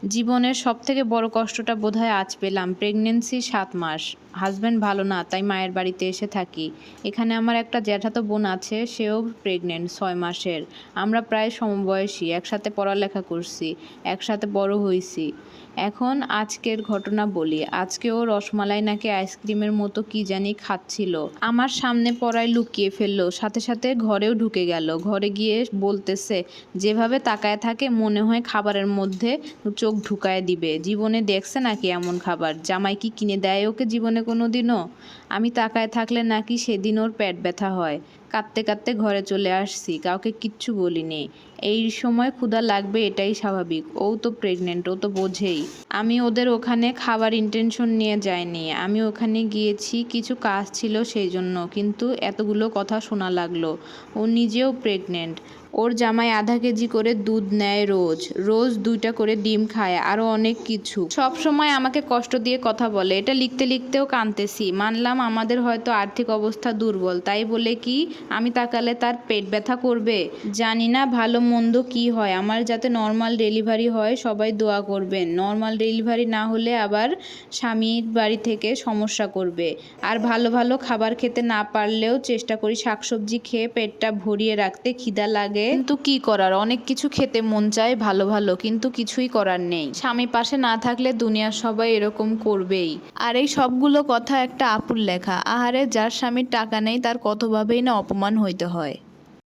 জীবনের সবথেকে বড় কষ্টটা বোধহয় আজ পেলাম। প্রেগন্যান্সি ৭ মাস। হাসব্যান্ড ভালো না, তাই মায়ের বাড়িতে এসে থাকি। এখানে আমার একটা জ্যাঠাতো বোন আছে, সেও প্রেগন্যান্ট ৬ মাসের। আমরা প্রায় সমবয়সী, একসাথে পড়ালেখা করছি, একসাথে বড় হইছি। এখন আজকের ঘটনা বলি। আজকেও রসমালাই নাকি আইসক্রিমের মতো কি জানি খাচ্ছিল। আমার সামনে পড়ায় লুকিয়ে ফেললো, সাথে সাথে ঘরেও ঢুকে গেল। ঘরে গিয়ে বলতেছে, যেভাবে তাকায় থাকে মনে হয় খাবারের মধ্যে চোখ ঢুকায় দিবে। জীবনে দেখছে নাকি এমন খাবার? জামাই কি কিনে দেয় ওকে জীবনে কোনো দিনও? আমি তাকায় থাকলে নাকি সেদিন ওর পেট ব্যথা হয়। কাঁদতে কাঁদতে ঘরে চলে আসছি, কাউকে কিচ্ছু বলিনি। এই সময় ক্ষুধা লাগবে, এটাই স্বাভাবিক। ও তো প্রেগনেন্ট, ও তো বোঝেই। আমি ওদের ওখানে খাবার ইন্টেনশন নিয়ে যাইনি। আমি ওখানে গিয়েছি কিছু কাজ ছিল সেই জন্য, কিন্তু এতগুলো কথা শোনা লাগলো। ও নিজেও প্রেগনেন্ট। ওর জামাই আধা কেজি করে দুধ নেয় রোজ, রোজ 2টা করে ডিম খায়, আরও অনেক কিছু। সব সময় আমাকে কষ্ট দিয়ে কথা বলে। এটা লিখতে লিখতেও কাঁদতেছি। মানলাম আমাদের হয়তো আর্থিক অবস্থা দুর্বল, তাই বলে কি আমি তাকালে তার পেট ব্যথা করবে? জানি না ভালো মন্দ কি হয়। আমার যাতে নর্মাল ডেলিভারি হয়, সবাই দোয়া করবেন। নর্মাল ডেলিভারি না হলে আবার স্বামীর বাড়ি থেকে সমস্যা করবে। আর ভালো ভালো খাবার খেতে না পারলেও চেষ্টা করি শাকসবজি খেয়ে পেটটা ভরিয়ে রাখতে। খিদা লাগে, কিন্তু কি করার, অনেক কিছু খেতে মন চায় ভালো ভালো, কিন্তু কিছুই করার নেই। স্বামী পাশে না থাকলে দুনিয়ার সবাই এরকম করবেই। আর এই সবগুলো কথা একটা আপুর লেখা। আহারে, যার স্বামীর টাকা নেই তার কতভাবেই না অপমান হইতে হয়।